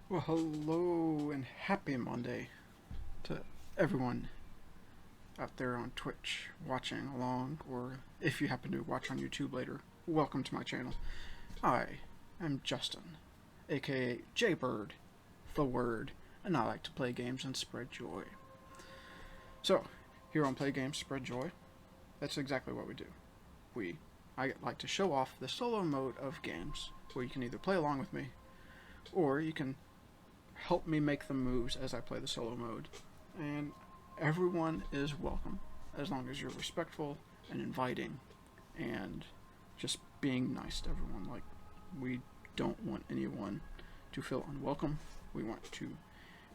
Well, hello and happy Monday to everyone out there on Twitch watching along, or if you happen to watch on YouTube later, welcome to my channel. I am Justin, aka Jaybird, the Word, and I like to play games and spread joy. So, here on Play Games Spread Joy, that's exactly what we do. I like to show off the solo mode of games, where you can either play along with me, or you can help me make the moves as I play the solo mode. And everyone is welcome as long as you're respectful and inviting and just being nice to everyone. Like, we don't want anyone to feel unwelcome. We want to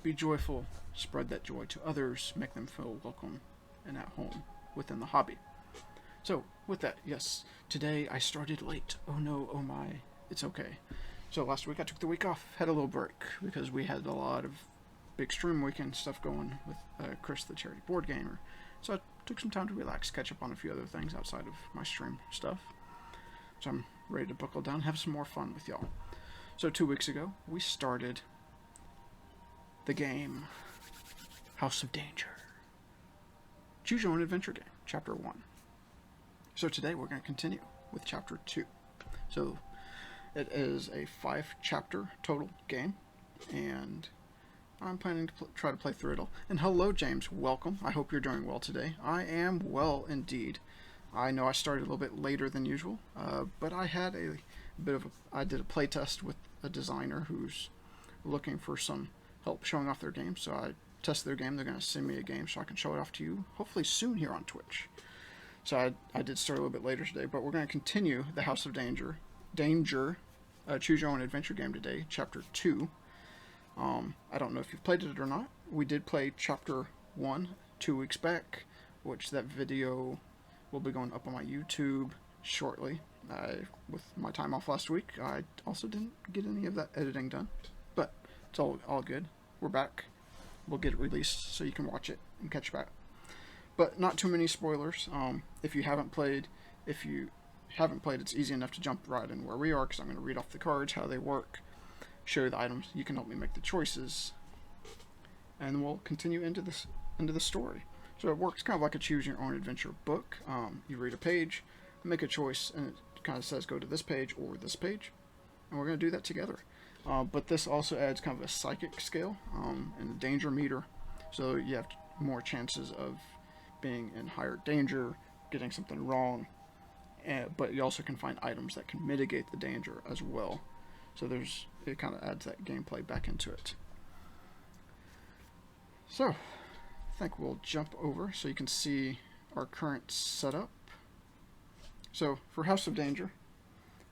be joyful, spread that joy to others, make them feel welcome and at home within the hobby. So, with that, yes, today I started late. Oh no, oh my, it's okay. So last week I took the week off, had a little break because we had a lot of big stream weekend stuff going with Chris, the charity board gamer. So I took some time to relax, catch up on a few other things outside of my stream stuff. So I'm ready to buckle down, have some more fun with y'all. So 2 weeks ago we started the game House of Danger. Choose your own adventure game, chapter 1. So today we're going to continue with chapter 2. So it is a 5-chapter total game, and I'm planning to try to play through it all. And hello, James. Welcome. I hope you're doing well today. I am well indeed. I know I started a little bit later than usual, but I had I did a play test with a designer who's looking for some help showing off their game. So I tested their game. They're going to send me a game so I can show it off to you, hopefully soon here on Twitch. So I did start a little bit later today, but we're going to continue the House of Danger, Choose Your Own Adventure game today, Chapter 2. I don't know if you've played it or not. We did play Chapter 1 2 weeks back, which that video will be going up on my YouTube shortly. With my time off last week, I also didn't get any of that editing done, but it's all good. We're back. We'll get it released so you can watch it and catch back. But not too many spoilers. If you haven't played, it's easy enough to jump right in where we are, because I'm going to read off the cards, how they work, show you the items. You can help me make the choices, and we'll continue into the story. So it works kind of like a choose your own adventure book. You read a page, make a choice, and it kind of says go to this page or this page, and we're going to do that together. But this also adds kind of a psychic scale and a danger meter, so you have more chances of being in higher danger, getting something wrong, but you also can find items that can mitigate the danger as well. So it kind of adds that gameplay back into it. So I think we'll jump over so you can see our current setup. So for House of Danger,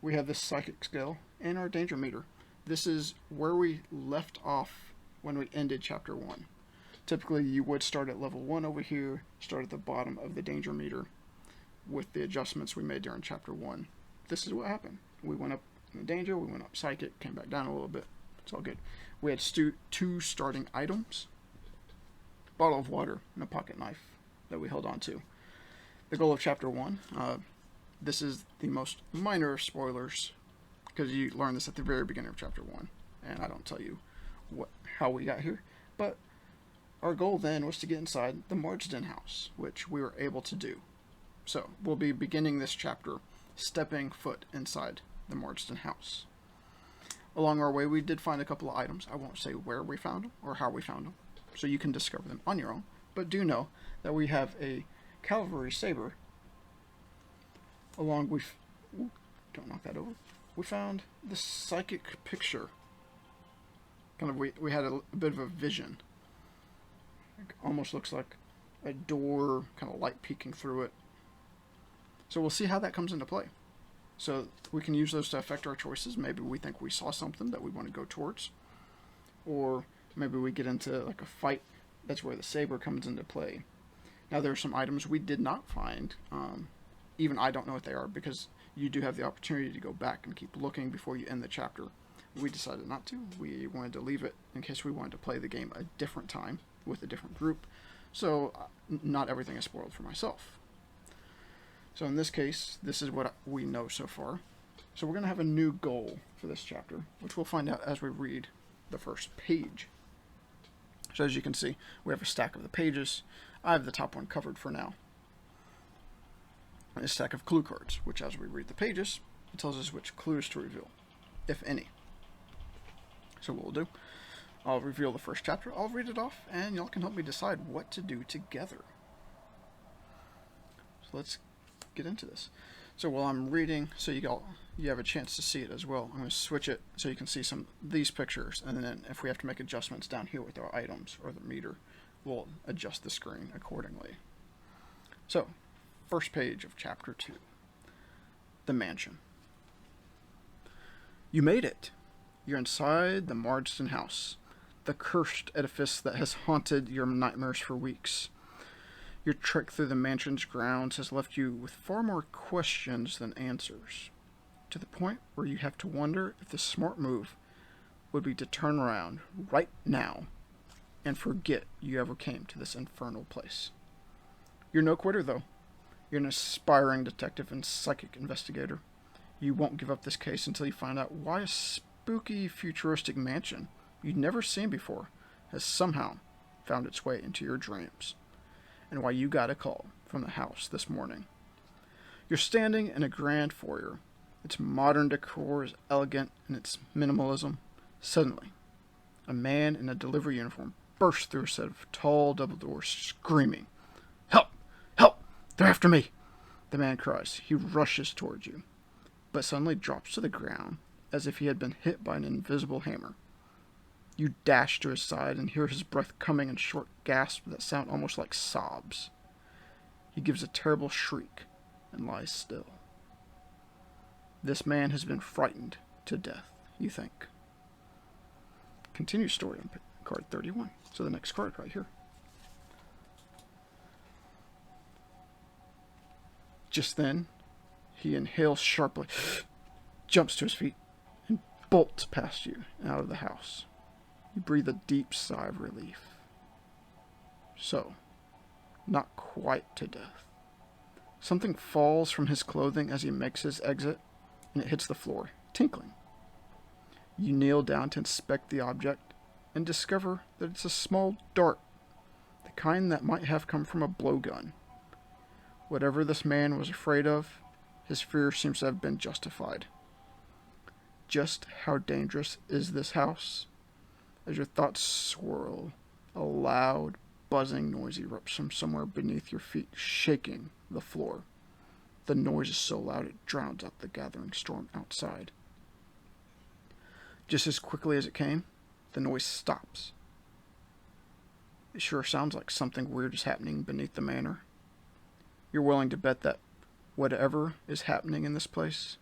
we have this psychic scale and our danger meter. This is where we left off when we ended chapter 1. Typically, you would start at level 1 over here, start at the bottom of the danger meter with the adjustments we made during chapter 1. This is what happened. We went up in the danger, we went up psychic, came back down a little bit. It's all good. We had 2 starting items, bottle of water, and a pocket knife that we held on to. The goal of chapter 1, this is the most minor of spoilers, because you learn this at the very beginning of chapter 1, and I don't tell you how we got here, but our goal then was to get inside the Marsden house, which we were able to do. So we'll be beginning this chapter stepping foot inside the Marsden house. Along our way, we did find a couple of items. I won't say where we found them or how we found them, so you can discover them on your own. But do know that we have a cavalry saber along with... don't knock that over. We found the psychic picture. We had a bit of a vision. It almost looks like a door, kind of light peeking through it. So we'll see how that comes into play. So we can use those to affect our choices. Maybe we think we saw something that we want to go towards. Or maybe we get into like a fight. That's where the saber comes into play. Now there are some items we did not find. Even I don't know what they are, because you do have the opportunity to go back and keep looking before you end the chapter. We decided not to. We wanted to leave it in case we wanted to play the game a different time with a different group. So not everything is spoiled for myself. So in this case, this is what we know so far. So we're going to have a new goal for this chapter, which we'll find out as we read the first page. So as you can see, we have a stack of the pages. I have the top one covered for now. And a stack of clue cards, which as we read the pages, it tells us which clues to reveal, if any. So what we'll do, I'll reveal the first chapter, I'll read it off, and y'all can help me decide what to do together. So let's get into this. So while I'm reading, so you have a chance to see it as well, I'm going to switch it so you can see some of these pictures, and then if we have to make adjustments down here with our items or the meter, we'll adjust the screen accordingly. So, first page of chapter 2, the mansion. You made it! You're inside the Marsden house, the cursed edifice that has haunted your nightmares for weeks. Your trek through the mansion's grounds has left you with far more questions than answers, to the point where you have to wonder if the smart move would be to turn around right now and forget you ever came to this infernal place. You're no quitter, though. You're an aspiring detective and psychic investigator. You won't give up this case until you find out why a spooky, futuristic mansion you'd never seen before has somehow found its way into your dreams, and why you got a call from the house this morning. You're standing in a grand foyer. Its modern decor is elegant in its minimalism. Suddenly, a man in a delivery uniform bursts through a set of tall double doors, screaming, "Help! Help! They're after me!" The man cries. He rushes towards you, but suddenly drops to the ground as if he had been hit by an invisible hammer. You dash to his side and hear his breath coming in short gasps that sound almost like sobs. He gives a terrible shriek and lies still. This man has been frightened to death, you think. Continue story on card 31. So the next card right here. Just then, he inhales sharply, jumps to his feet, and bolts past you and out of the house. You breathe a deep sigh of relief. So, not quite to death. Something falls from his clothing as he makes his exit, and it hits the floor, tinkling. You kneel down to inspect the object, and discover that it's a small dart, the kind that might have come from a blowgun. Whatever this man was afraid of, his fear seems to have been justified. Just how dangerous is this house? As your thoughts swirl, a loud, buzzing noise erupts from somewhere beneath your feet, shaking the floor. The noise is so loud it drowns out the gathering storm outside. Just as quickly as it came, the noise stops. It sure sounds like something weird is happening beneath the manor. You're willing to bet that whatever is happening in this place,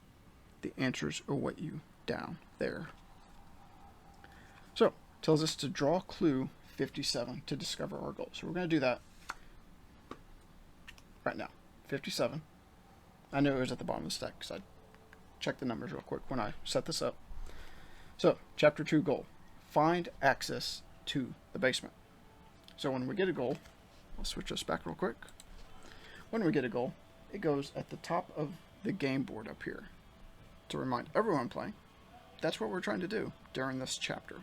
the answers await you down there. So, tells us to draw clue 57 to discover our goal. So we're going to do that right now. 57. I knew it was at the bottom of the stack because I checked the numbers real quick when I set this up. So, Chapter 2 goal. Find access to the basement. So when we get a goal, I'll switch this back real quick. When we get a goal, it goes at the top of the game board up here. To remind everyone playing, that's what we're trying to do during this chapter.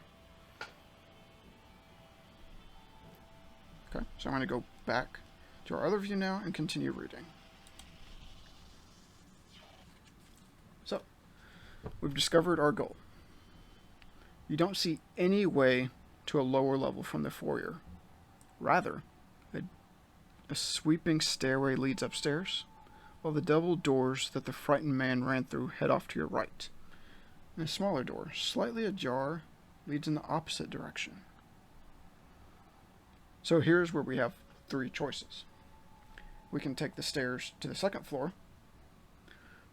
Okay, so I'm going to go back to our other view now and continue reading. So, we've discovered our goal. You don't see any way to a lower level from the foyer. Rather, a sweeping stairway leads upstairs, while the double doors that the frightened man ran through head off to your right. And a smaller door, slightly ajar, leads in the opposite direction. So here's where we have three choices. We can take the stairs to the second floor.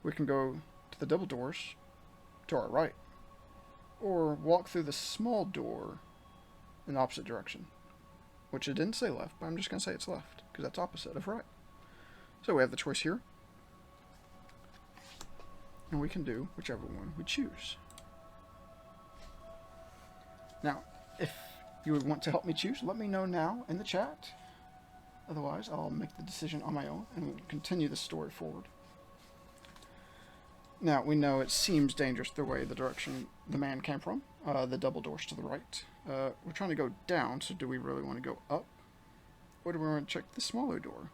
We can go to the double doors to our right. Or walk through the small door in the opposite direction. Which it didn't say left, but I'm just going to say it's left, because that's opposite of right. So we have the choice here. And we can do whichever one we choose. Now, if you would want to help me choose, let me know now in the chat. Otherwise, I'll make the decision on my own and we'll continue the story forward. Now, we know it seems dangerous the way the direction the man came from. The double doors to the right. We're trying to go down, so do we really want to go up? Or do we want to check the smaller door?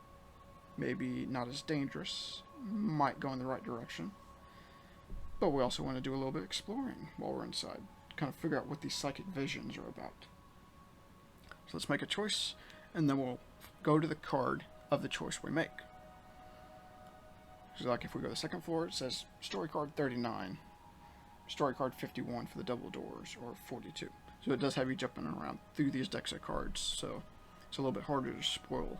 Maybe not as dangerous. Might go in the right direction. But we also want to do a little bit of exploring while we're inside. Kind of figure out what these psychic visions are about. So let's make a choice, and then we'll go to the card of the choice we make. So like if we go to the second floor, it says story card 39, story card 51 for the double doors, or 42. So it does have you jumping around through these decks of cards, so it's a little bit harder to spoil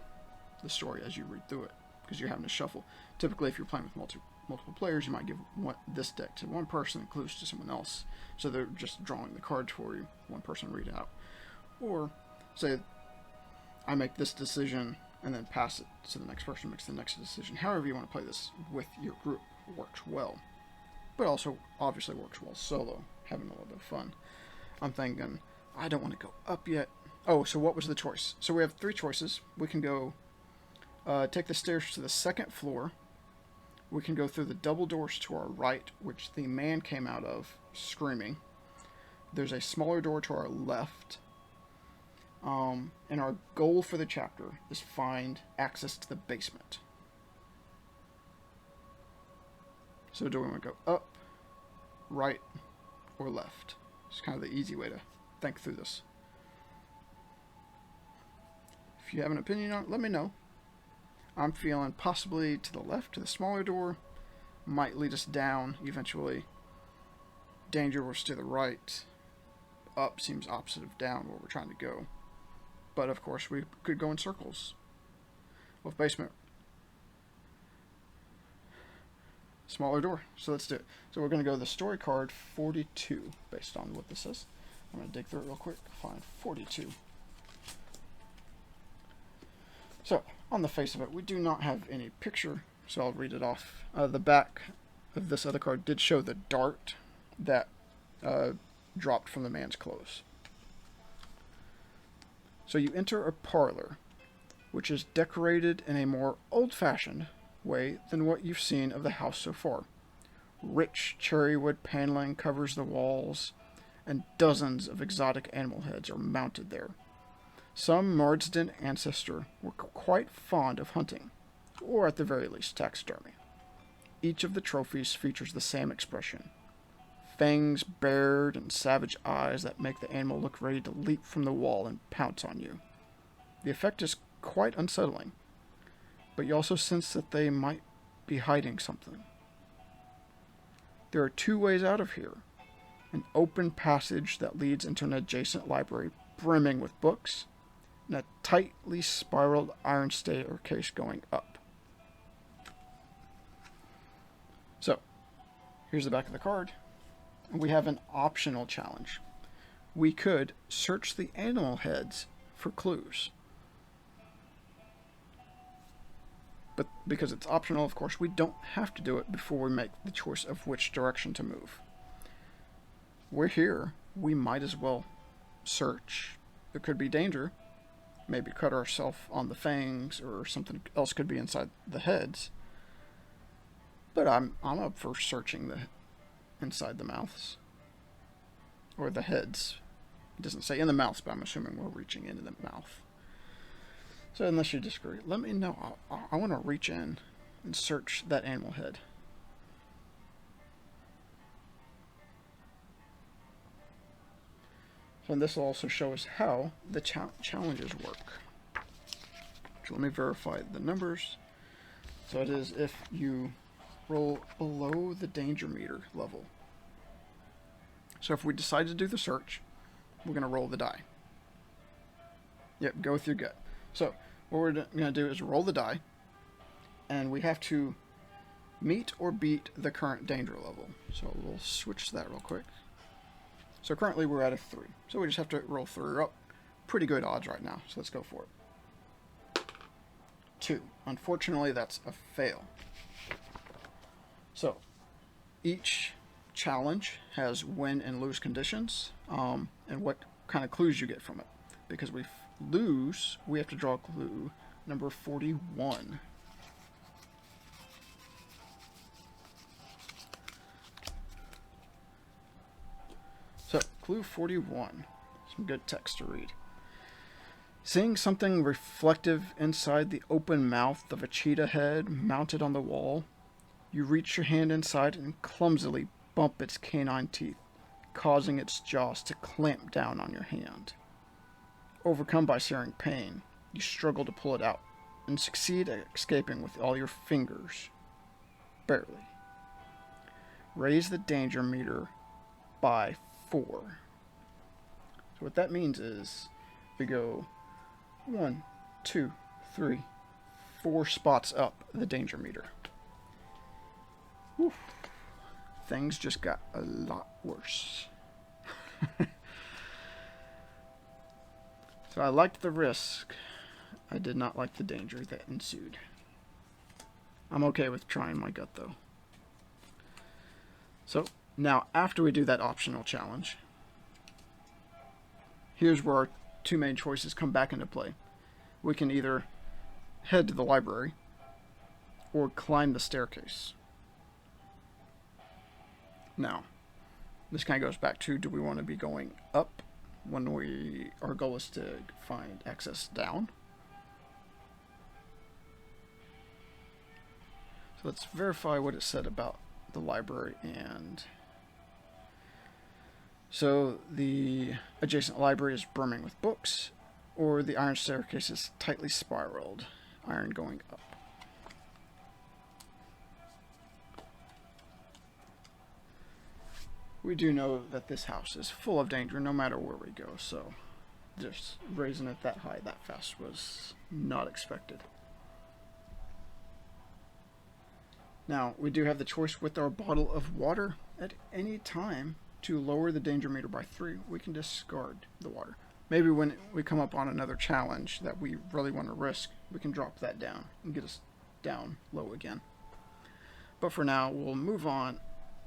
the story as you read through it, because you're having to shuffle. Typically, if you're playing with multiple players, you might give this deck to one person and clues to someone else, so they're just drawing the cards for you, one person read out. Or, say, I make this decision, and then pass it so the next person makes the next decision. However you want to play this with your group works well, but also obviously works well solo, having a little bit of fun. I'm thinking, I don't want to go up yet. Oh, so what was the choice? So we have 3 choices. We can go take the stairs to the second floor. We can go through the double doors to our right, which the man came out of screaming. There's a smaller door to our left. And our goal for the chapter is find access to the basement. So do we want to go up, right, or left? It's kind of the easy way to think through this. If you have an opinion on it, let me know. I'm feeling possibly to the left, to the smaller door. Might lead us down eventually. Danger was to the right. Up seems opposite of down where we're trying to go. But of course we could go in circles. With basement. Smaller door. So let's do it. So we're going to go to the story card 42 based on what this is. I'm going to dig through it real quick. Find 42. So on the face of it, we do not have any picture. So I'll read it off. The back of this other card did show the dart that dropped from the man's clothes. So you enter a parlor, which is decorated in a more old-fashioned way than what you've seen of the house so far. Rich cherrywood paneling covers the walls, and dozens of exotic animal heads are mounted there. Some Marsden ancestor were quite fond of hunting, or at the very least taxidermy. Each of the trophies features the same expression. Fangs bared and savage eyes that make the animal look ready to leap from the wall and pounce on you. The effect is quite unsettling, but you also sense that they might be hiding something. There are 2 ways out of here. An open passage that leads into an adjacent library brimming with books, and a tightly spiraled iron staircase going up. So, here's the back of the card. We have an optional challenge. We could search the animal heads for clues. But because it's optional, of course, we don't have to do it before we make the choice of which direction to move. We're here. We might as well search. There could be danger. Maybe cut ourselves on the fangs, or something else could be inside the heads. But I'm up for searching the inside the mouths. Or the heads. It doesn't say in the mouths, but I'm assuming we're reaching into the mouth. So unless you disagree, let me know. I want to reach in and search that animal head. So this will also show us how the challenges work. So let me verify the numbers. So it is if you roll below the danger meter level. So if we decide to do the search, we're going to roll the die. Yep, go with your gut. So what we're going to do is roll the die, and we have to meet or beat the current danger level. So we'll switch to that real quick. So currently we're at a 3. So we just have to roll 3 up. Pretty good odds right now, so let's go for it. 2. Unfortunately, that's a fail. So each challenge has win and lose conditions, and what kind of clues you get from it. Because we lose, we have to draw clue number 41. Clue 41. Some good text to read. Seeing something reflective inside the open mouth of a cheetah head mounted on the wall, you reach your hand inside and clumsily bump its canine teeth, causing its jaws to clamp down on your hand. Overcome by searing pain, you struggle to pull it out and succeed at escaping with all your fingers. Barely. Raise the danger meter by 4. So what that means is we go 1, 2, 3, 4 spots up the danger meter. Whew. Things just got a lot worse. So I liked the risk. I did not like the danger that ensued. I'm okay with trying my gut though. So now after we do that optional challenge, here's where our 2 main choices come back into play. We can either head to the library or climb the staircase. Now, this kind of goes back to, do we want to be going up when our goal is to find access down? So let's verify what it said about the library. And so the adjacent library is brimming with books, or the iron staircase is tightly spiraled, iron going up. We do know that this house is full of danger no matter where we go, so just raising it that high that fast was not expected. Now, we do have the choice with our bottle of water at any time to lower the danger meter by 3. We can discard the water. Maybe when we come up on another challenge that we really want to risk, we can drop that down and get us down low again. But for now, we'll move on.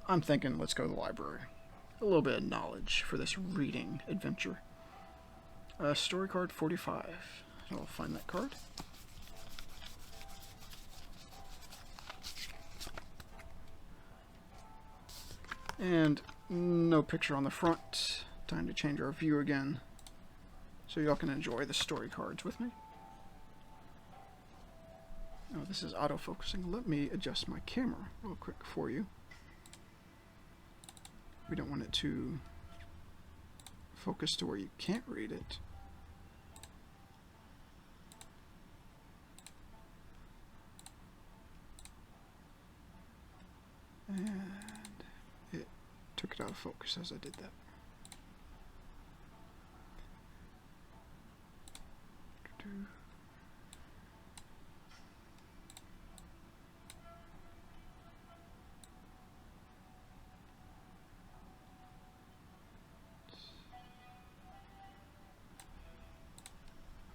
I'm thinking let's go to the library. A little bit of knowledge for this reading adventure. Story card 45. So I'll find that card. And no picture on the front. Time to change our view again, so y'all can enjoy the story cards with me. Oh, this is autofocusing. Let me adjust my camera real quick for you. We don't want it to focus to where you can't read it. And it took it out of focus as I did that.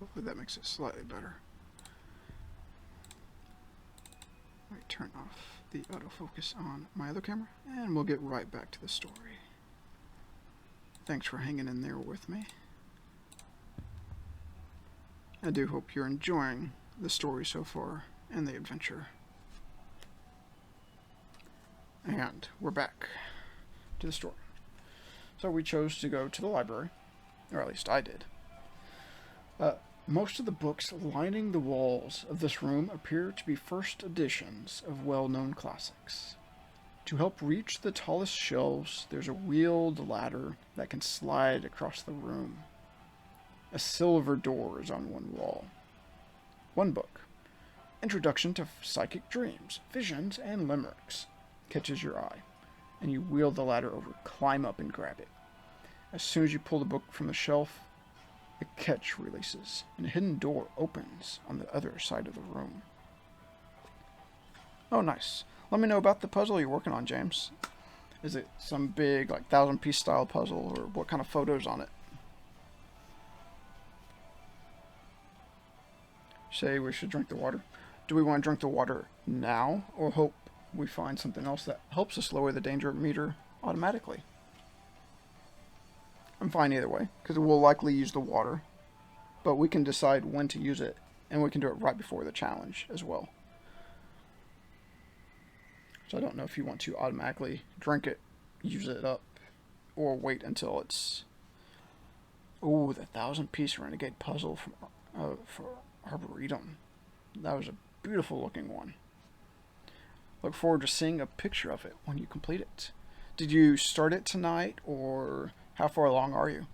Hopefully that makes it slightly better. Let me turn off the autofocus on my other camera, and we'll get right back to the story. Thanks for hanging in there with me. I do hope you're enjoying the story so far and the adventure. And we're back to the story. So we chose to go to the library, or at least I did. Most of the books lining the walls of this room appear to be first editions of well-known classics. To help reach the tallest shelves, there's a wheeled ladder that can slide across the room. A silver door is on one wall. One book, Introduction to Psychic Dreams, Visions, and Limericks, catches your eye, and you wheel the ladder over, climb up, and grab it. As soon as you pull the book from the shelf, a catch releases, and a hidden door opens on the other side of the room. Oh, nice. Let me know about the puzzle you're working on, James. Is it some big, like, 1,000-piece style puzzle, or what kind of photos on it? Say we should drink the water. Do we want to drink the water now, or hope we find something else that helps us lower the danger meter automatically? I'm fine either way, because we'll likely use the water, but we can decide when to use it, and we can do it right before the challenge as well. So I don't know if you want to automatically drink it, use it up, or wait until it's... Oh, the 1,000-piece renegade puzzle for Arboretum. That was a beautiful looking one. Look forward to seeing a picture of it when you complete it. Did you start it tonight, or how far along are you?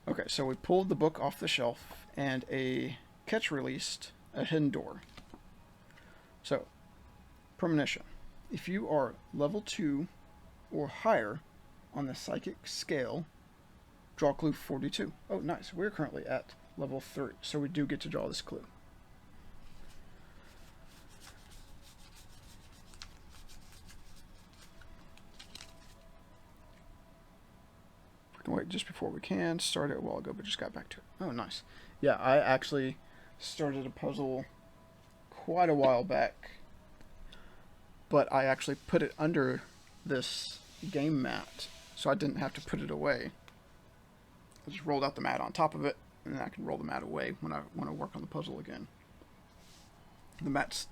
Okay, so we pulled the book off the shelf, and a catch released a hidden door. So, premonition. If you are level 2 or higher on the psychic scale, draw clue 42. Oh, nice. We're currently at level 3, so we do get to draw this clue. We can wait just before we can. Started a while ago, but just got back to it. Oh, nice. Yeah, I actually started a puzzle quite a while back, but I actually put it under this game mat, so I didn't have to put it away. I just rolled out the mat on top of it, and then I can roll the mat away when I want to work on the puzzle again. The mat's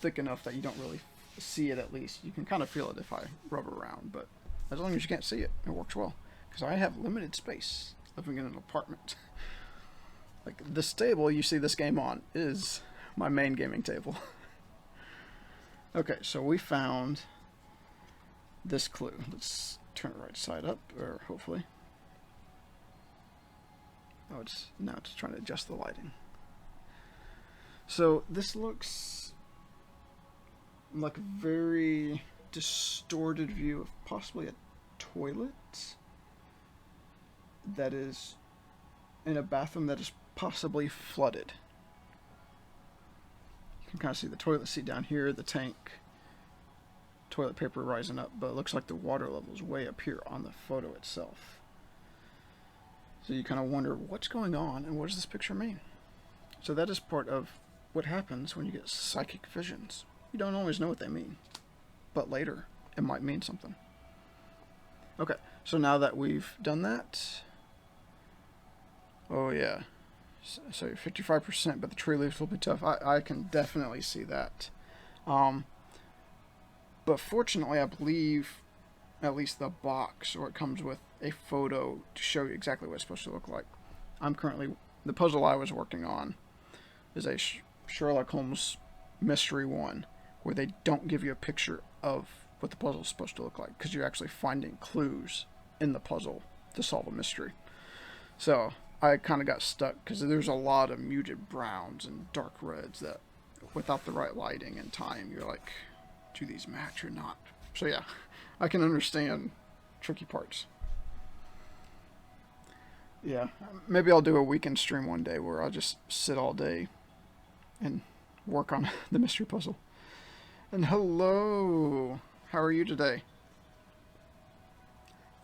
thick enough that you don't really see it, at least. You can kind of feel it if I rub around, but as long as you can't see it, it works well. Because I have limited space living in an apartment. Like, this table you see this game on is my main gaming table. Okay, so we found this clue. Let's turn it right side up, or hopefully. Oh, now it's trying to adjust the lighting. So this looks like a very distorted view of possibly a toilet that is in a bathroom that is possibly flooded. You can kind of see the toilet seat down here, the tank, toilet paper rising up, but it looks like the water level is way up here on the photo itself. So you kind of wonder what's going on and what does this picture mean? So that is part of what happens when you get psychic visions. You don't always know what they mean, but later it might mean something. Okay, so now that we've done that, oh yeah, so 55%, but the tree leaves will be tough. I can definitely see that. But fortunately, I believe at least the box, or it comes with a photo to show you exactly what it's supposed to look like. The puzzle I was working on is a Sherlock Holmes mystery one, where they don't give you a picture of what the puzzle is supposed to look like, because you're actually finding clues in the puzzle to solve a mystery. So I kind of got stuck, because there's a lot of muted browns and dark reds that, without the right lighting and time, you're like, do these match or not? So yeah, I can understand tricky parts. Yeah, maybe I'll do a weekend stream one day where I'll just sit all day and work on the mystery puzzle. And hello, how are you today?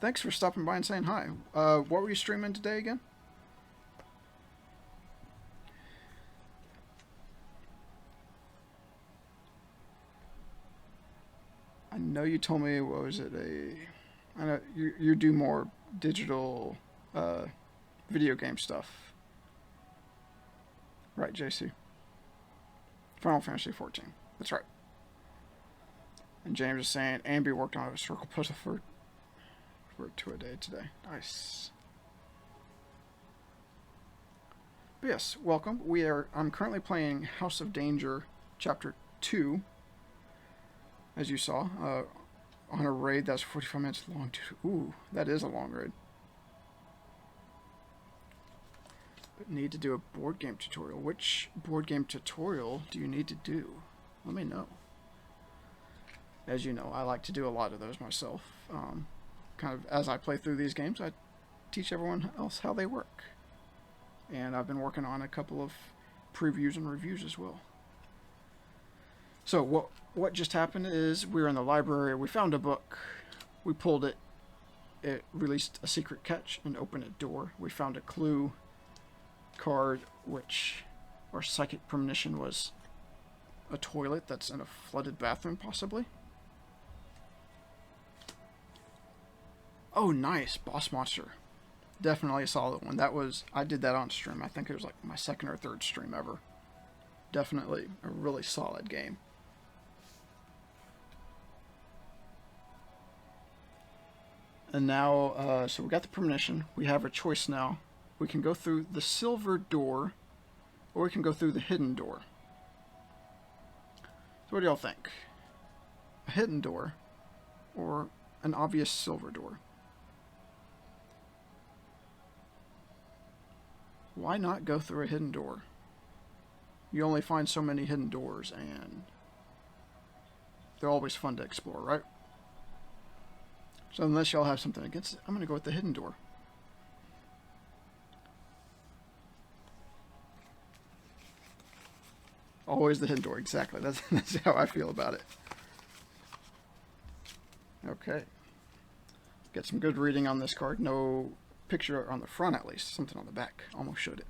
Thanks for stopping by and saying hi. What were you streaming today again? I know you told me, what was it, I know you do more digital video game stuff. Right, JC? Final Fantasy 14. That's right. And James is saying, Ambi worked on a circle puzzle for 2 a day today. Nice. But yes, welcome. I'm currently playing House of Danger Chapter 2. As you saw, on a raid that's 45 minutes long. Ooh, that is a long raid. But need to do a board game tutorial. Which board game tutorial do you need to do? Let me know. As you know, I like to do a lot of those myself. Kind of as I play through these games, I teach everyone else how they work. And I've been working on a couple of previews and reviews as well. So what just happened is we were in the library, we found a book, we pulled it, it released a secret catch and opened a door. We found a clue card, which our psychic premonition was a toilet that's in a flooded bathroom, possibly. Oh, nice, boss monster. Definitely a solid one. I did that on stream. I think it was like my second or third stream ever. Definitely a really solid game. And now, so we got the premonition. We have a choice now. We can go through the silver door, or we can go through the hidden door. So what do y'all think? A hidden door, or an obvious silver door? Why not go through a hidden door? You only find so many hidden doors, and they're always fun to explore, right? So unless y'all have something against it, I'm going to go with the hidden door. Always the hidden door, exactly. That's how I feel about it. Okay. Get some good reading on this card. No picture on the front, at least. Something on the back. Almost showed it.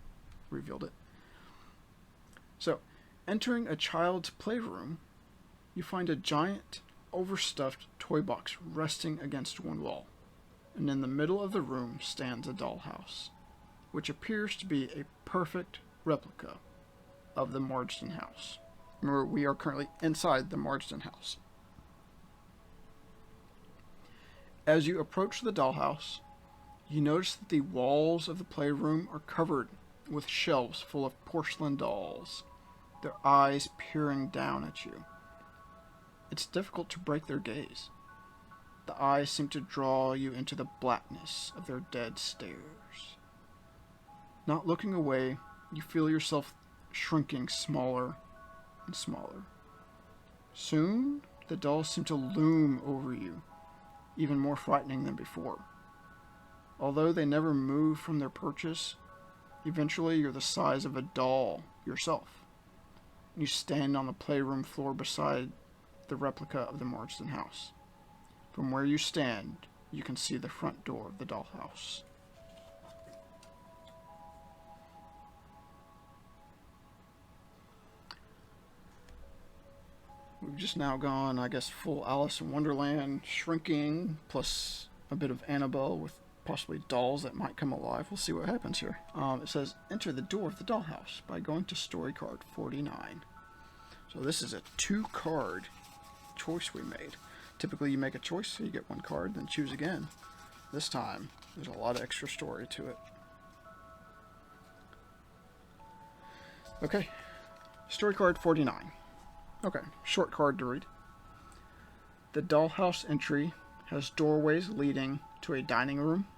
Revealed it. So, entering a child's playroom, you find a giant, overstuffed toy box resting against one wall. And in the middle of the room stands a dollhouse, which appears to be a perfect replica of the Marsden house. Remember, we are currently inside the Marsden house. As you approach the dollhouse, you notice that the walls of the playroom are covered with shelves full of porcelain dolls, their eyes peering down at you. It's difficult to break their gaze. The eyes seem to draw you into the blackness of their dead stares. Not looking away, you feel yourself shrinking smaller and smaller. Soon, the dolls seem to loom over you, even more frightening than before. Although they never move from their perches, eventually you're the size of a doll yourself. You stand on the playroom floor beside the replica of the Marsden house. From where you stand, you can see the front door of the dollhouse. We've just now gone, I guess, full Alice in Wonderland, shrinking, plus a bit of Annabelle with possibly dolls that might come alive. We'll see what happens here. It says, enter the door of the dollhouse by going to story card 49. So this is a 2-card choice we made. Typically you make a choice, so you get 1 card, then choose again. This time, there's a lot of extra story to it. Okay, story card 49. Okay, short card to read. The dollhouse entry has doorways leading to a dining room,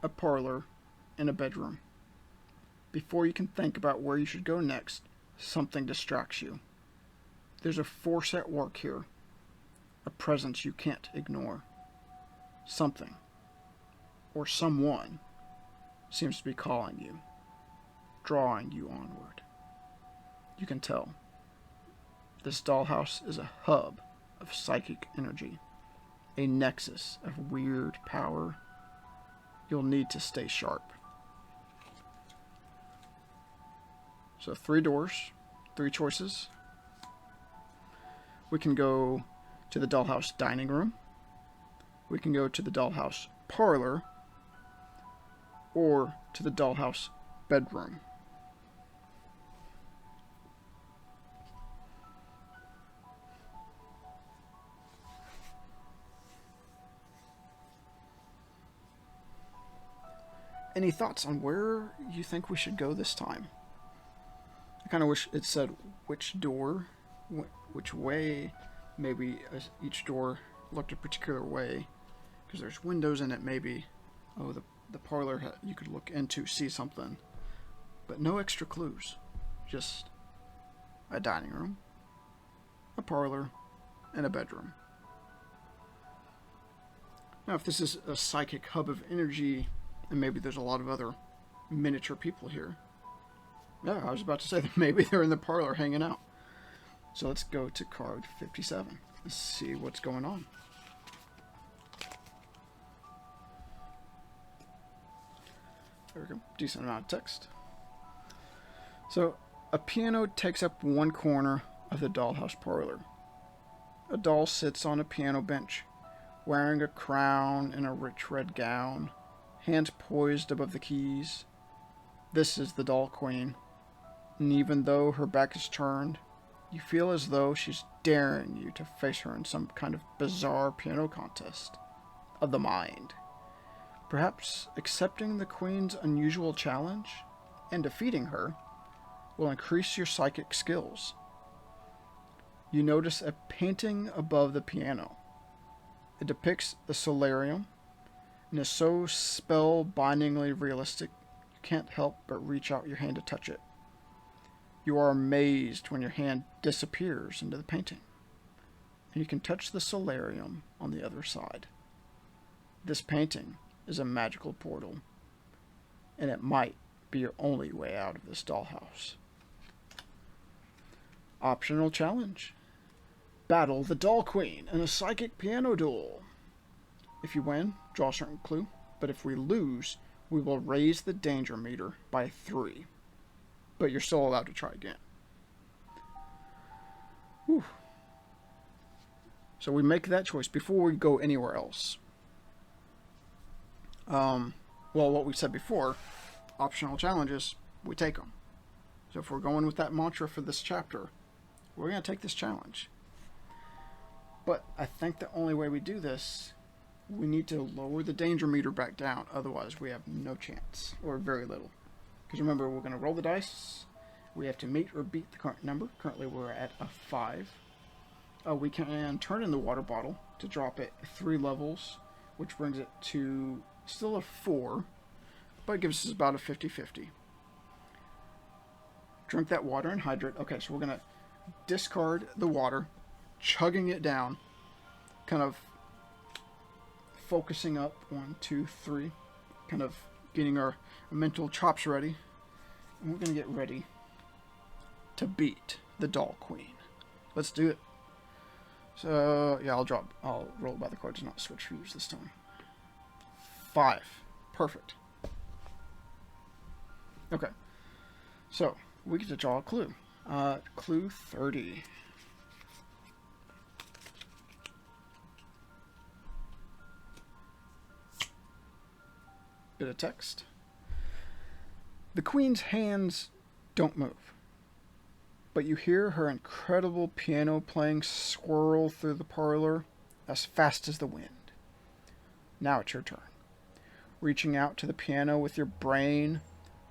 a parlor, and a bedroom. Before you can think about where you should go next, something distracts you. There's a force at work here, a presence you can't ignore. Something, or someone, seems to be calling you, drawing you onward. You can tell. This dollhouse is a hub of psychic energy, a nexus of weird power. You'll need to stay sharp. So 3 doors, 3 choices. We can go to the dollhouse dining room. We can go to the dollhouse parlor, or to the dollhouse bedroom. Any thoughts on where you think we should go this time? I kind of wish it said which door, which way. Maybe each door looked a particular way, because there's windows in it. Maybe, oh, the parlor you could look into, see something, but no extra clues. Just a dining room, a parlor, and a bedroom. Now, if this is a psychic hub of energy, and maybe there's a lot of other miniature people here. Yeah, I was about to say that maybe they're in the parlor hanging out. So let's go to card 57. Let's see what's going on. There we go. Decent amount of text. So, a piano takes up one corner of the dollhouse parlor. A doll sits on a piano bench, wearing a crown and a rich red gown, hands poised above the keys. This is the doll queen, and even though her back is turned, you feel as though she's daring you to face her in some kind of bizarre piano contest of the mind. Perhaps accepting the queen's unusual challenge and defeating her will increase your psychic skills. You notice a painting above the piano. It depicts the solarium and is so spellbindingly realistic you can't help but reach out your hand to touch it. You are amazed when your hand disappears into the painting, and you can touch the solarium on the other side. This painting is a magical portal, and it might be your only way out of this dollhouse. Optional challenge. Battle the Doll Queen in a psychic piano duel. If you win, draw a certain clue, but if we lose, we will raise the danger meter by 3. But you're still allowed to try again. Whew. So we make that choice before we go anywhere else. Well, what we said before, optional challenges, we take them. So if we're going with that mantra for this chapter, we're going to take this challenge. But I think the only way we do this, we need to lower the danger meter back down. Otherwise, we have no chance, or very little. Because remember, we're going to roll the dice. We have to meet or beat the current number. Currently, we're at a 5. We can turn in the water bottle to drop it 3 levels, which brings it to still a 4, but it gives us about a 50-50. Drink that water and hydrate. Okay, so we're going to discard the water, chugging it down, kind of focusing up, 1, 2, 3, kind of getting our mental chops ready, and we're going to get ready to beat the Doll Queen. Let's do it. So, yeah, I'll roll by the cards, not switch views this time. 5. Perfect. Okay. So, we get to draw a clue. Clue 30. Bit of text. The Queen's hands don't move, but you hear her incredible piano playing swirl through the parlor as fast as the wind. Now it's your turn. Reaching out to the piano with your brain,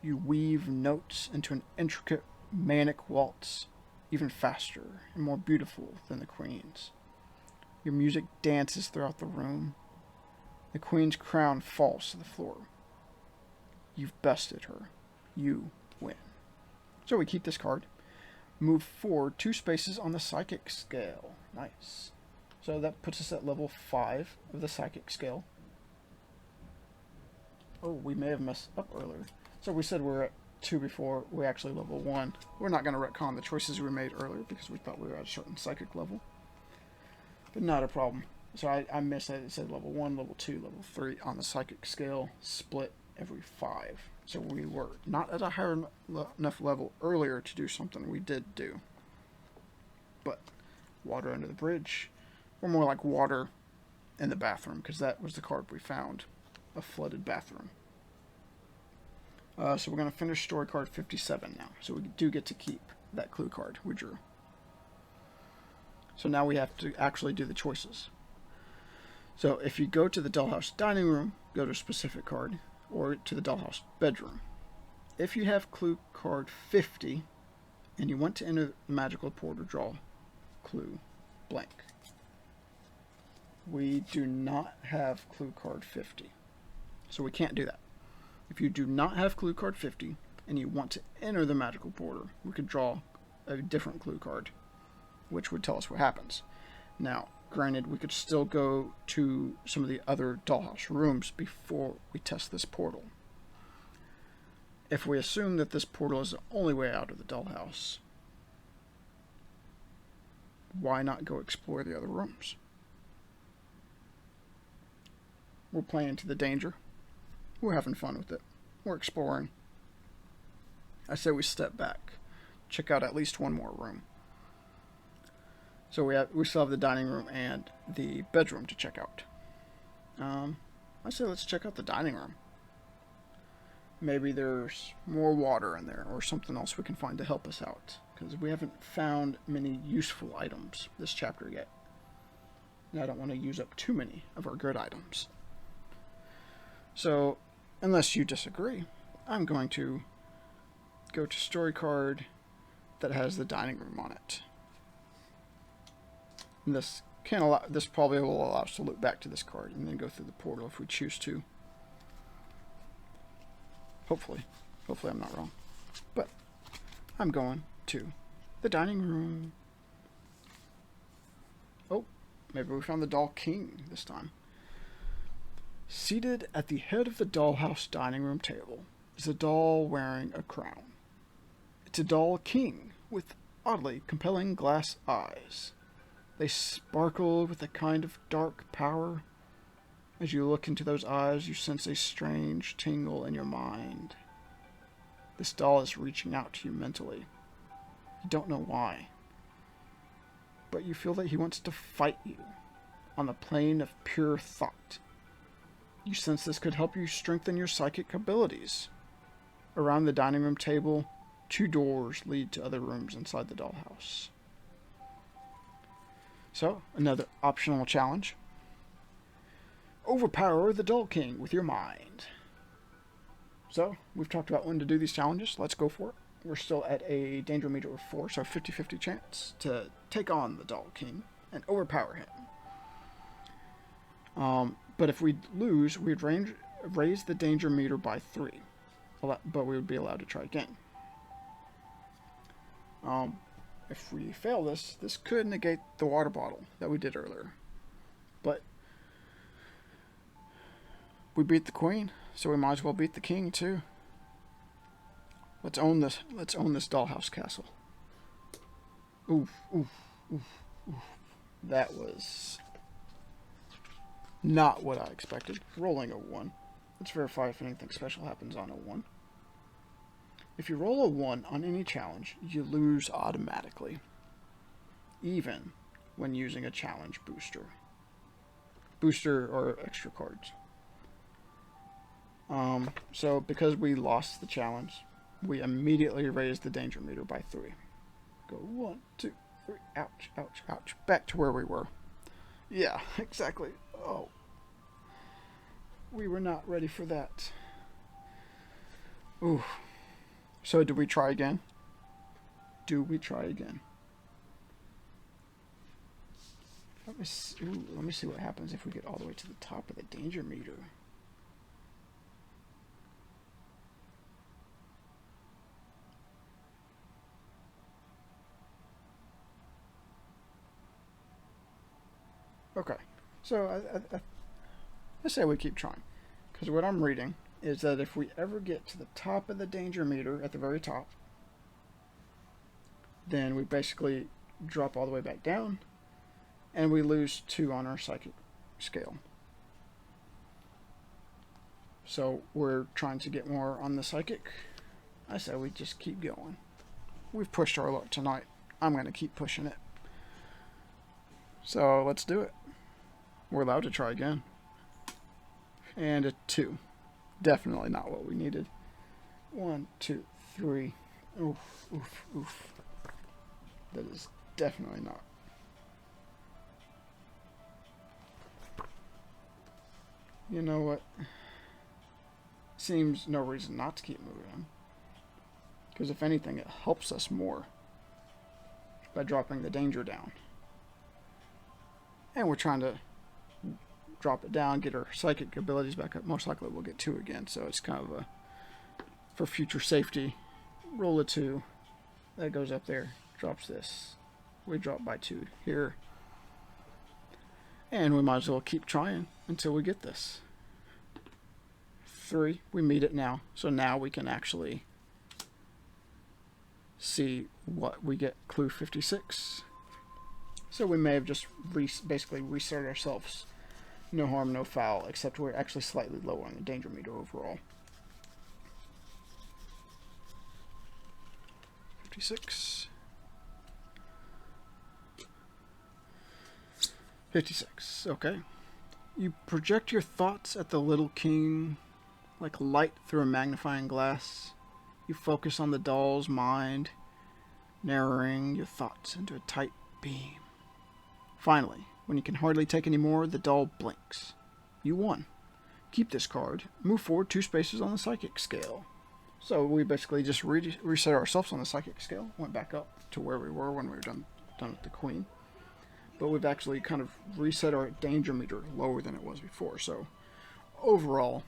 you weave notes into an intricate manic waltz, even faster and more beautiful than the Queen's. Your music dances throughout the room. The Queen's crown falls to the floor. You've bested her. You win. So we keep this card. Move forward 2 spaces on the psychic scale. Nice. So that puts us at level 5 of the psychic scale. Oh, we may have messed up earlier. So we said we're at 2 before, we're actually level 1. We're not going to retcon the choices we made earlier because we thought we were at a certain psychic level. But not a problem. So I missed that. It said level 1, level 2, level 3 on the psychic scale, split every 5. So we were not at a higher enough level earlier to do something we did do. But water under the bridge, or more like water in the bathroom, because that was the card we found. A flooded bathroom. So we're going to finish story card 57 now. So we do get to keep that clue card we drew. So now we have to actually do the choices. So if you go to the dollhouse dining room, go to a specific card, or to the dollhouse bedroom. If you have clue card 50, and you want to enter the magical portal, draw clue blank. We do not have clue card 50. So we can't do that. If you do not have clue card 50 and you want to enter the magical portal, we could draw a different clue card, which would tell us what happens. Now, granted, we could still go to some of the other dollhouse rooms before we test this portal. If we assume that this portal is the only way out of the dollhouse, why not go explore the other rooms? We're playing into the danger. We're having fun with it. We're exploring. I say we step back. Check out at least one more room. So we still have the dining room and the bedroom to check out. I say let's check out the dining room. Maybe there's more water in there or something else we can find to help us out. Because we haven't found many useful items this chapter yet. And I don't want to use up too many of our good items. So, unless you disagree, I'm going to go to story card that has the dining room on it. And this probably will allow us to look back to this card and then go through the portal if we choose to. Hopefully I'm not wrong. But I'm going to the dining room. Oh, maybe we found the doll king this time. Seated at the head of the dollhouse dining room table is a doll wearing a crown. It's a doll king with oddly compelling glass eyes. They sparkle with a kind of dark power. As you look into those eyes, you sense a strange tingle in your mind. This doll is reaching out to you mentally. You don't know why, but you feel that he wants to fight you on the plane of pure thought. You sense this could help you strengthen your psychic abilities. Around the dining room table, 2 doors lead to other rooms inside the dollhouse. So, another optional challenge. Overpower the doll king with your mind. So, we've talked about when to do these challenges. Let's go for it. We're still at a danger meter of 4, so 50-50 chance to take on the doll king and overpower him. But if we lose, we'd raise the danger meter by 3. But we would be allowed to try again. If we fail this could negate the water bottle that we did earlier. But we beat the queen, so we might as well beat the king too. Let's own this dollhouse castle. Oof, oof, oof, oof. That was not what I expected. Rolling a 1. Let's verify if anything special happens on a 1. If you roll a 1 on any challenge, you lose automatically, even when using a challenge booster. Booster or extra cards. So because we lost the challenge, we immediately raised the danger meter by 3. Go 1, 2, 3. Ouch, ouch, ouch. Back to where we were. Yeah, exactly. Oh. We were not ready for that. Ooh. So do we try again? Do we try again? Let me see what happens if we get all the way to the top of the danger meter. Okay, so I say we keep trying, because what I'm reading is that if we ever get to the top of the danger meter at the very top, then we basically drop all the way back down, and we lose 2 on our psychic scale. So we're trying to get more on the psychic. I say we just keep going. We've pushed our luck tonight. I'm going to keep pushing it. So let's do it. We're allowed to try again. And a 2. Definitely not what we needed. 1, 2, 3. Oof, oof, oof. That is definitely not. You know what? Seems no reason not to keep moving. Because if anything, it helps us more by dropping the danger down. And we're trying to drop it down, get our psychic abilities back up. Most likely we'll get 2 again, so it's kind of a, for future safety, roll a 2. That goes up there, drops this. We drop by 2 here. And we might as well keep trying until we get this. 3, we meet it now. So now we can actually see what we get. Clue 56. So we may have just basically restarted ourselves. No harm, no foul, except we're actually slightly low on the danger meter overall. 56. 56, okay. You project your thoughts at the little king like light through a magnifying glass. You focus on the doll's mind, narrowing your thoughts into a tight beam. Finally, when you can hardly take any more, the doll blinks. You won. Keep this card. Move forward 2 spaces on the psychic scale. So we basically just reset ourselves on the psychic scale. Went back up to where we were when we were done with the queen. But we've actually kind of reset our danger meter lower than it was before. So overall,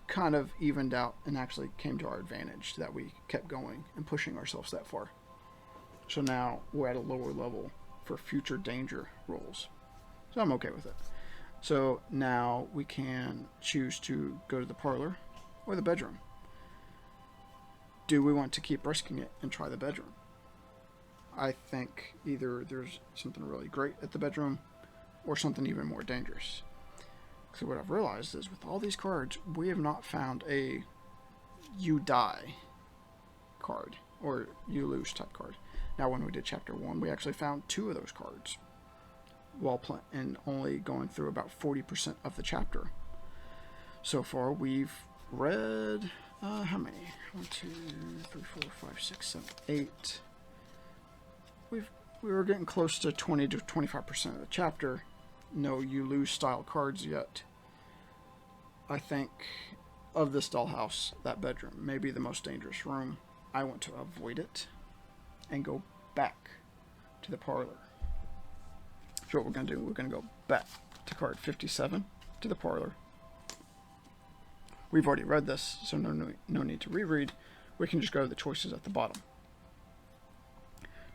kind of evened out and actually came to our advantage that we kept going and pushing ourselves that far. So now we're at a lower level for future danger rolls. So I'm okay with it. So now we can choose to go to the parlor or the bedroom. Do we want to keep risking it and try the bedroom? I think either there's something really great at the bedroom or something even more dangerous. So what I've realized is with all these cards, we have not found a you die card or you lose type card. Now when we did chapter 1, we actually found 2 of those cards while and only going through about 40% of the chapter. So far we've read how many? 1, 2, 3, 4, 5, 6, 7, 8. We were getting close to 20 to 25% of the chapter. No you lose style cards yet. I think of this dollhouse, that bedroom may be the most dangerous room. I want to avoid it and go back to the parlor. So what we're going to do, we're going to go back to card 57 to the parlor. We've already read this, so no need to reread. We can just go to the choices at the bottom.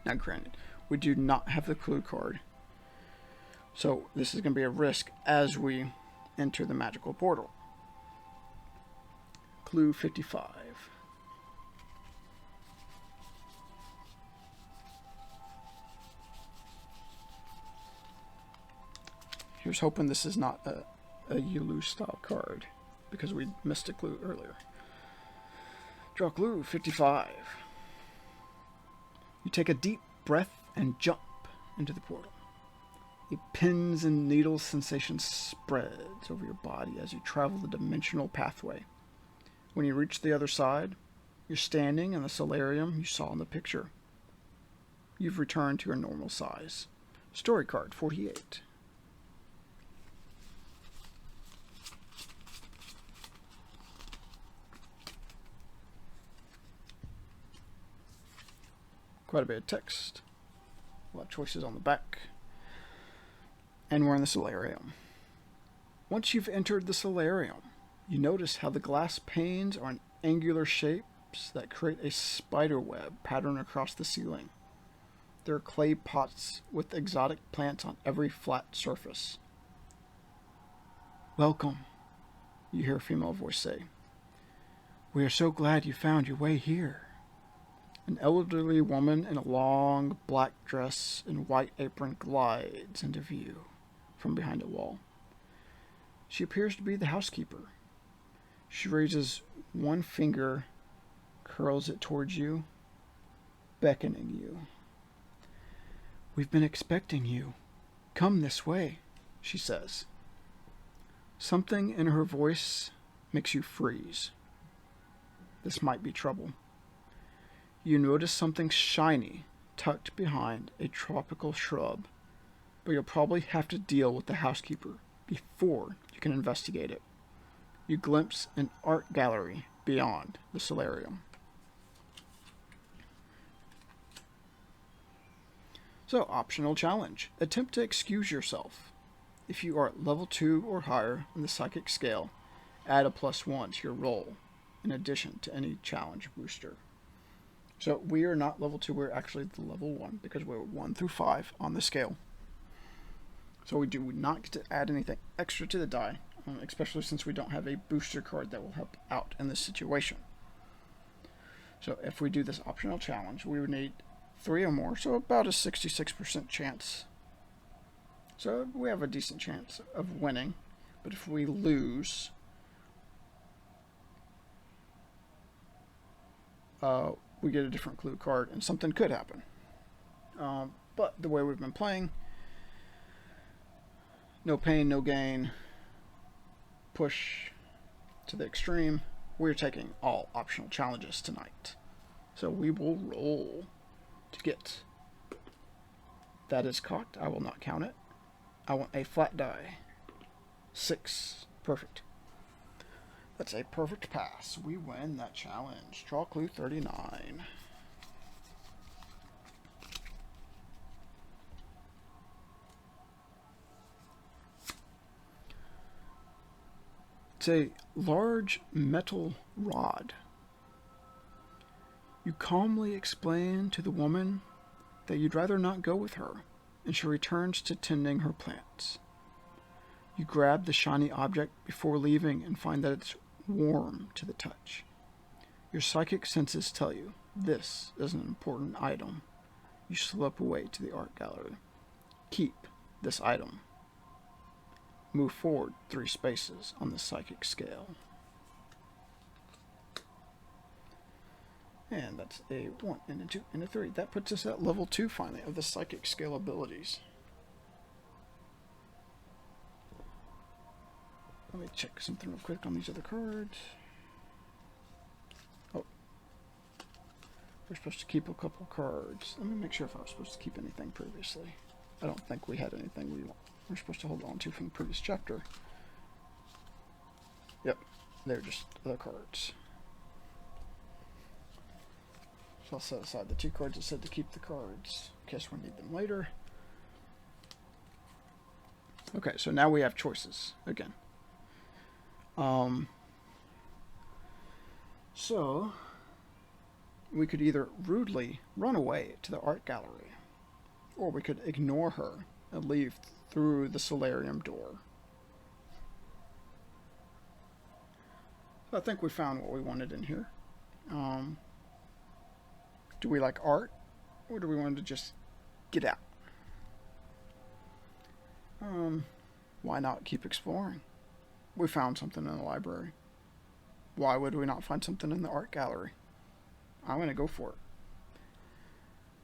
Now granted, we do not have the clue card, so this is going to be a risk as we enter the magical portal. Clue 55. Here's hoping this is not a you lose style card, because we missed a clue earlier. Draw clue 55. You take a deep breath and jump into the portal. A pins and needles sensation spreads over your body as you travel the dimensional pathway. When you reach the other side, you're standing in the solarium you saw in the picture. You've returned to your normal size. Story card 48. Quite a bit of text. A lot of choices on the back. And we're in the solarium. Once you've entered the solarium, you notice how the glass panes are in angular shapes that create a spider web pattern across the ceiling. There are clay pots with exotic plants on every flat surface. Welcome, you hear a female voice say. We are so glad you found your way here. An elderly woman in a long black dress and white apron glides into view from behind a wall. She appears to be the housekeeper. She raises one finger, curls it towards you, beckoning you. We've been expecting you. Come this way, she says. Something in her voice makes you freeze. This might be trouble. You notice something shiny tucked behind a tropical shrub, but you'll probably have to deal with the housekeeper before you can investigate it. You glimpse an art gallery beyond the solarium. So, optional challenge. Attempt to excuse yourself. If you are at level 2 or higher on the psychic scale, add a +1 to your roll, in addition to any challenge booster. So we are not level 2, we're actually the level 1, because we're 1 through 5 on the scale. So we do not get to add anything extra to the die, especially since we don't have a booster card that will help out in this situation. So if we do this optional challenge, we would need 3 or more, so about a 66% chance. So we have a decent chance of winning, but if we lose, we get a different clue card and something could happen. But the way we've been playing, no pain, no gain, push to the extreme, we're taking all optional challenges tonight. So we will roll to get. That is cocked. I will not count it. I want a flat die. 6. Perfect. That's a perfect pass. We win that challenge. Draw clue 39. It's a large metal rod. You calmly explain to the woman that you'd rather not go with her, and she returns to tending her plants. You grab the shiny object before leaving and find that it's warm to the touch. Your psychic senses tell you this is an important item. You slip away to the art gallery. Keep this item. Move forward 3 spaces on the psychic scale. And that's a 1 and a 2 and a 3. That puts us at level 2 finally of the psychic scale abilities. Let me check something real quick on these other cards. Oh. We're supposed to keep a couple cards. Let me make sure if I was supposed to keep anything previously. I don't think we had anything we're supposed to hold on to from the previous chapter. Yep, they're just other cards. So I'll set aside the 2 cards that said to keep the cards in case we need them later. Okay, so now we have choices again. So we could either rudely run away to the art gallery, or we could ignore her and leave through the solarium door. So I think we found what we wanted in here. Do we like art, or do we want to just get out? Why not keep exploring? We found something in the library. Why would we not find something in the art gallery? I'm going to go for it.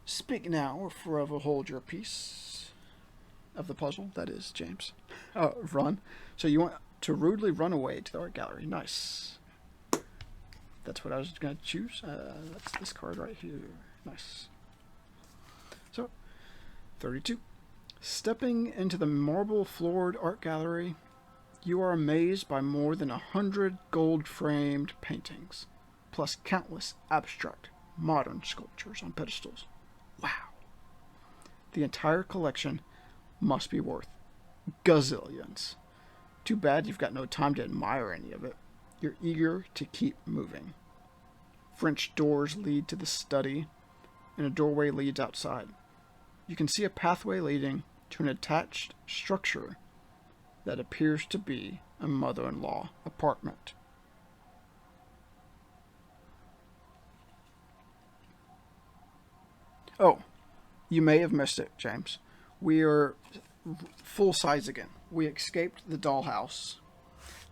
Speak now or forever hold your peace. Of the puzzle, that is, James. Run. So you want to rudely run away to the art gallery. Nice. That's what I was going to choose. That's this card right here. Nice. So, 32. Stepping into the marble-floored art gallery, you are amazed by more than 100 gold-framed paintings, plus countless abstract, modern sculptures on pedestals. Wow. The entire collection must be worth gazillions. Too bad you've got no time to admire any of it. You're eager to keep moving. French doors lead to the study, and a doorway leads outside. You can see a pathway leading to an attached structure that appears to be a mother-in-law apartment. Oh, you may have missed it, James. We are full size again. We escaped the dollhouse,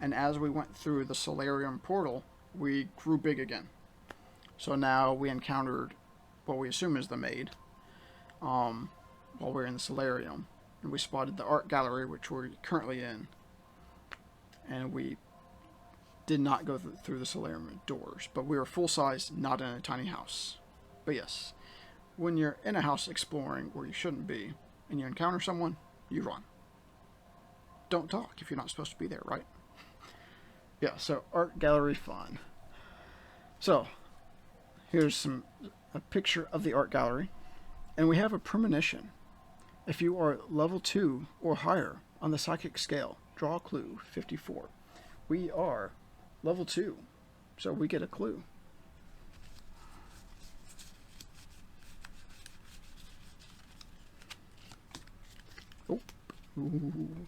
and as we went through the solarium portal, we grew big again. So now we encountered what we assume is the maid while we're in the solarium, and we spotted the art gallery, which we're currently in, and we did not go through the solarium doors, but we were full size, not in a tiny house. But yes, when you're in a house exploring where you shouldn't be, and you encounter someone, you run. Don't talk if you're not supposed to be there, right? Yeah, so art gallery fun. So, here's a picture of the art gallery, and we have a premonition. If you are level 2 or higher on the psychic scale, draw a clue 54. We are level 2, so we get a clue. Oh, ooh.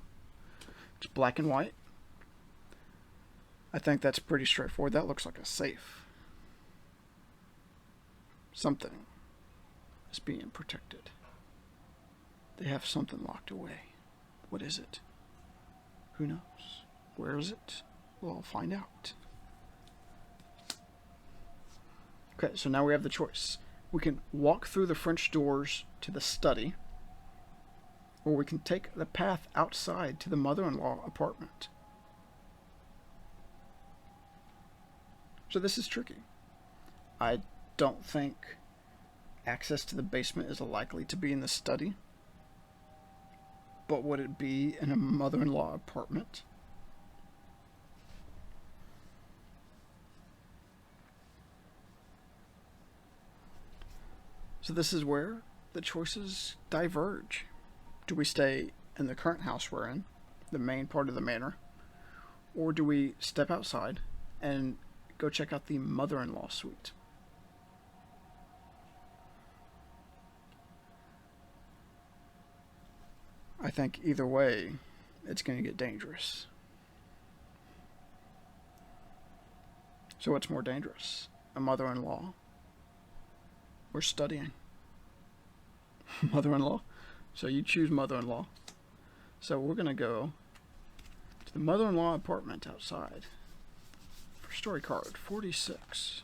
It's black and white. I think that's pretty straightforward. That looks like a safe. Something is being protected. They have something locked away. What is it? Who knows? Where is it? We'll find out. Okay, so now we have the choice. We can walk through the French doors to the study, or we can take the path outside to the mother-in-law apartment. So this is tricky. I don't think access to the basement is likely to be in the study. But would it be in a mother-in-law apartment? So this is where the choices diverge. Do we stay in the current house we're in, the main part of the manor, or do we step outside and go check out the mother-in-law suite? I think either way, it's going to get dangerous. So what's more dangerous? A mother-in-law or studying? Mother-in-law. So you choose mother-in-law. So we're going to go to the mother-in-law apartment outside. For story card 46.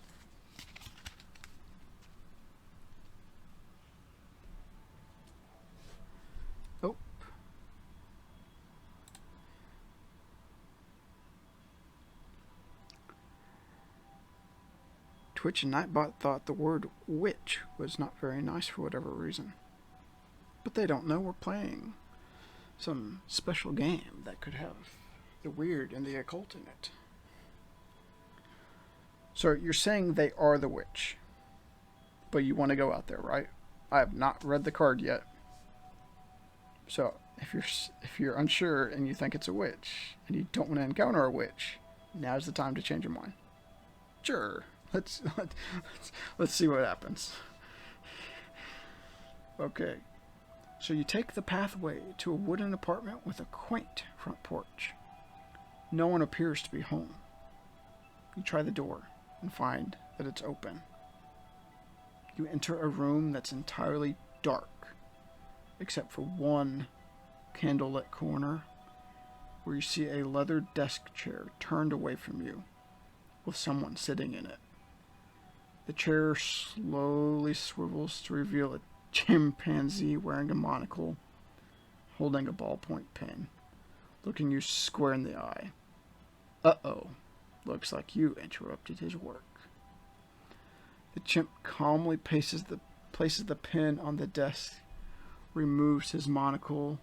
Oh. Twitch and Nightbot thought the word witch was not very nice for whatever reason. But they don't know we're playing some special game that could have the weird and the occult in it. So you're saying they are the witch, but you want to go out there, right? I have not read the card yet. So if you're unsure and you think it's a witch and you don't want to encounter a witch, now's the time to change your mind. Sure, let's see what happens. Okay. So you take the pathway to a wooden apartment with a quaint front porch. No one appears to be home. You try the door and find that it's open. You enter a room that's entirely dark, except for one candlelit corner where you see a leather desk chair turned away from you with someone sitting in it. The chair slowly swivels to reveal a chimpanzee wearing a monocle, holding a ballpoint pen, looking you square in the eye. Uh-oh. Looks like you interrupted his work. The chimp calmly places the pen on the desk, removes his monocle.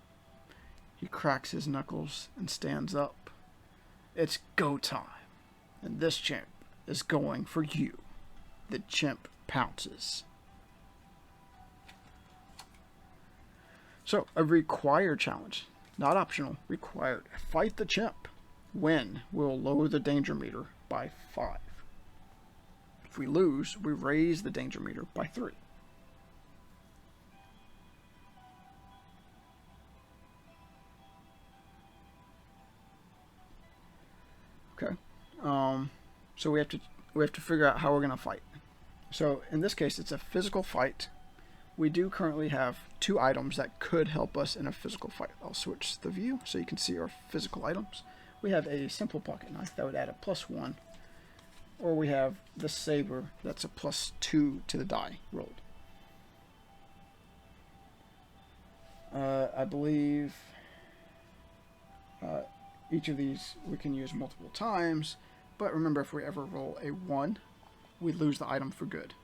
He cracks his knuckles and stands up. It's go time, and this chimp is going for you. The chimp pounces. So, a required challenge, not optional, required. Fight the chimp. Win, we'll lower the danger meter by 5. If we lose, we raise the danger meter by 3. Okay. So we have to figure out how we're going to fight. So in this case, it's a physical fight. We do currently have 2 items that could help us in a physical fight. I'll switch the view so you can see our physical items. We have a simple pocket knife that would add a +1. Or we have the saber that's a +2 to the die rolled. I believe each of these we can use multiple times. But remember, if we ever roll a 1, we lose the item for good.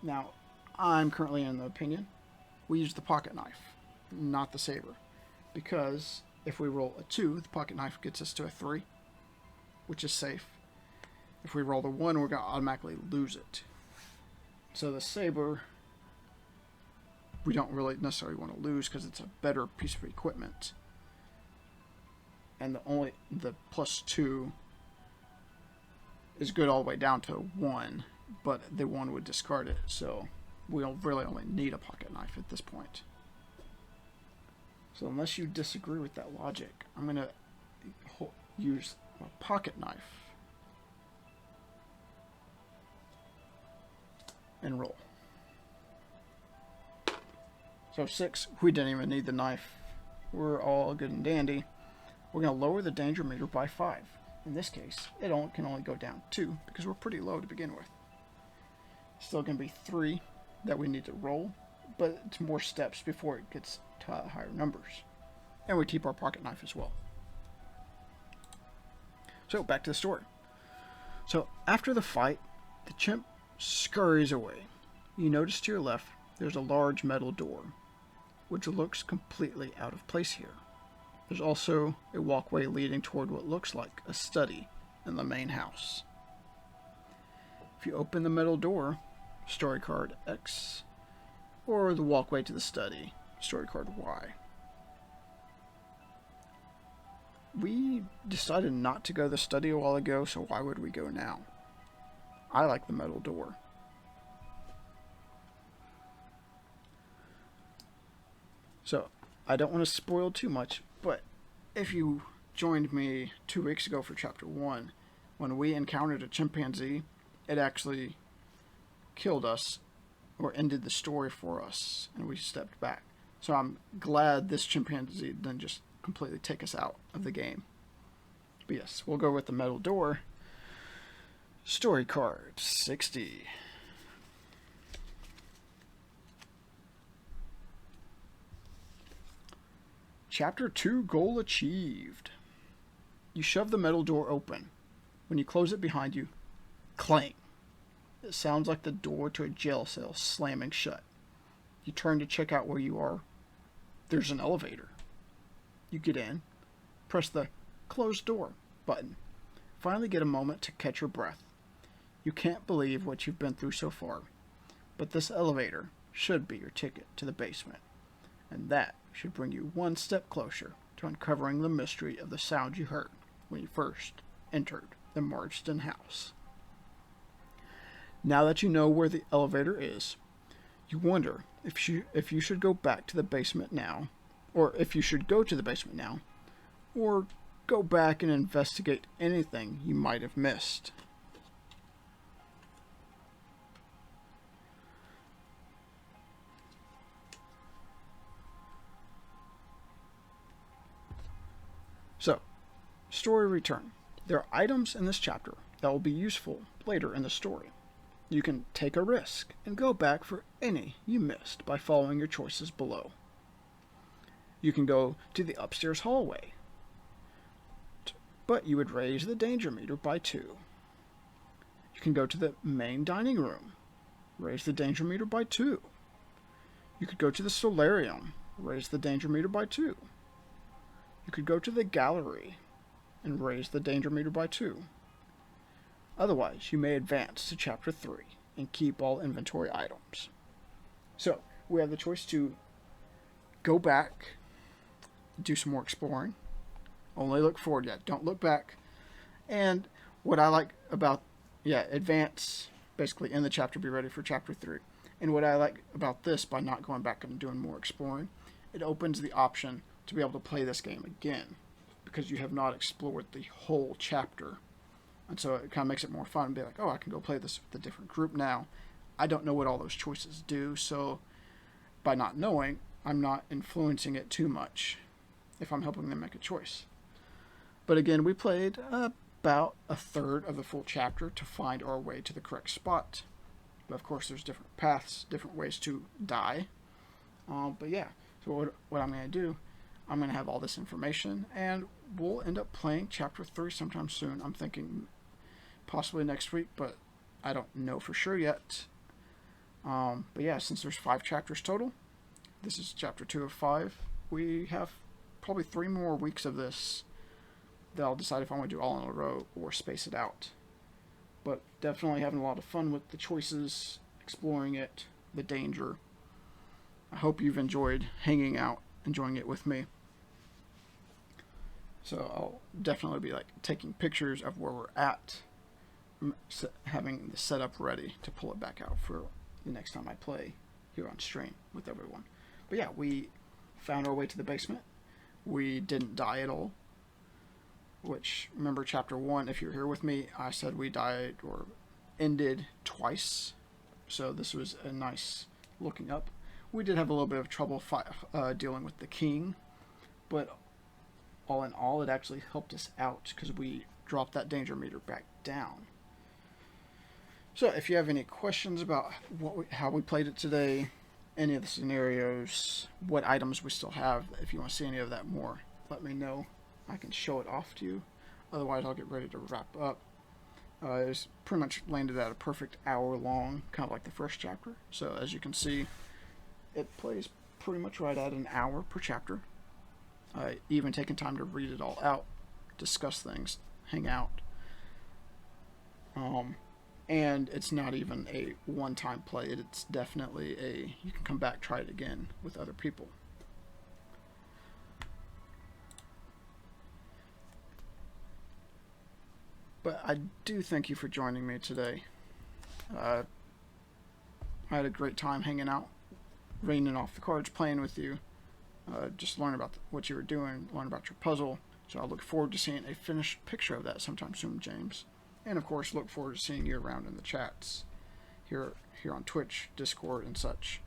Now, I'm currently in the opinion we use the pocket knife, not the saber. Because if we roll a 2, the pocket knife gets us to a 3, which is safe. If we roll the 1, we're going to automatically lose it. So the saber, we don't really necessarily want to lose because it's a better piece of equipment. And the +2 is good all the way down to 1, but the 1 would discard it, so we'll really only need a pocket knife at this point. So unless you disagree with that logic, I'm going to use a pocket knife and roll. So 6, we didn't even need the knife. We're all good and dandy. We're going to lower the danger meter by 5. In this case, it can only go down 2 because we're pretty low to begin with. Still going to be 3 that we need to roll, but it's more steps before it gets to higher numbers. And we keep our pocket knife as well. So back to the story. So after the fight, the chimp scurries away. You notice to your left there's a large metal door, which looks completely out of place here. There's also a walkway leading toward what looks like a study in the main house. If you open the metal door, story card X, or the walkway to the study, story card Y. We decided not to go to the study a while ago, so why would we go now? I like the metal door. So, I don't want to spoil too much, but if you joined me 2 weeks ago for Chapter 1, when we encountered a chimpanzee, it actually killed us, or ended the story for us, and we stepped back. So I'm glad this chimpanzee didn't just completely take us out of the game. But yes, we'll go with the metal door. Story card 60. Chapter 2 goal achieved. You shove the metal door open. When you close it behind you, clang. It sounds like the door to a jail cell slamming shut. You turn to check out where you are. There's an elevator. You get in, press the closed door button. Finally get a moment to catch your breath. You can't believe what you've been through so far, but this elevator should be your ticket to the basement, and that should bring you one step closer to uncovering the mystery of the sound you heard when you first entered the Marsden house. Now that you know where the elevator is, you wonder if you should go back to the basement now, or if you should go to the basement now, or go back and investigate anything you might have missed. So, story return. There are items in this chapter that will be useful later in the story. You can take a risk and go back for any you missed by following your choices below. You can go to the upstairs hallway, but you would raise the danger meter by 2. You can go to the main dining room, raise the danger meter by 2. You could go to the solarium, raise the danger meter by 2. You could go to the gallery and raise the danger meter by 2. Otherwise, you may advance to Chapter 3 and keep all inventory items. So, we have the choice to go back, do some more exploring. Only look forward yet, don't look back. And what I like about, advance, basically in the chapter, be ready for Chapter 3. And what I like about this, by not going back and doing more exploring, it opens the option to be able to play this game again, because you have not explored the whole chapter. And so it kind of makes it more fun and be like, oh, I can go play this with a different group now. I don't know what all those choices do, so by not knowing, I'm not influencing it too much if I'm helping them make a choice. But again, we played about a third of the full chapter to find our way to the correct spot. But of course, there's different paths, different ways to die. But yeah, so what I'm going to do, I'm going to have all this information, and we'll end up playing Chapter 3 sometime soon. I'm thinking possibly next week, but I don't know for sure yet. But yeah, since there's 5 chapters total, this is Chapter 2 of 5. We have probably 3 more weeks of this that I'll decide if I want to do all in a row or space it out. But definitely having a lot of fun with the choices, exploring it, the danger. I hope you've enjoyed hanging out, enjoying it with me. So I'll definitely be taking pictures of where we're at, having the setup ready to pull it back out for the next time I play here on stream with everyone. But yeah, we found our way to the basement. We didn't die at all, which, remember Chapter 1, if you're here with me, I said we died or ended twice. So this was a nice looking up. We did have a little bit of trouble dealing with the king, but all in all, it actually helped us out because we dropped that danger meter back down. So if you have any questions about how we played it today, any of the scenarios, what items we still have, if you want to see any of that more, let me know. I can show it off to you. Otherwise, I'll get ready to wrap up. It's pretty much landed at a perfect hour long, kind of like the first chapter. So as you can see, it plays pretty much right at an hour per chapter. Even taking time to read it all out, discuss things, hang out. And it's not even a one-time play. It's definitely you can come back, try it again with other people. But I do thank you for joining me today. I had a great time hanging out, reading off the cards, playing with you, just learn about what you were doing, learn about your puzzle. So I look forward to seeing a finished picture of that sometime soon, James. And of course, look forward to seeing you around in the chats here on Twitch, Discord, and such.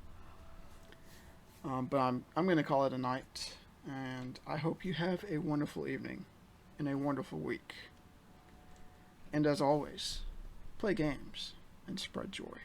But I'm going to call it a night, and I hope you have a wonderful evening and a wonderful week. And as always, play games and spread joy.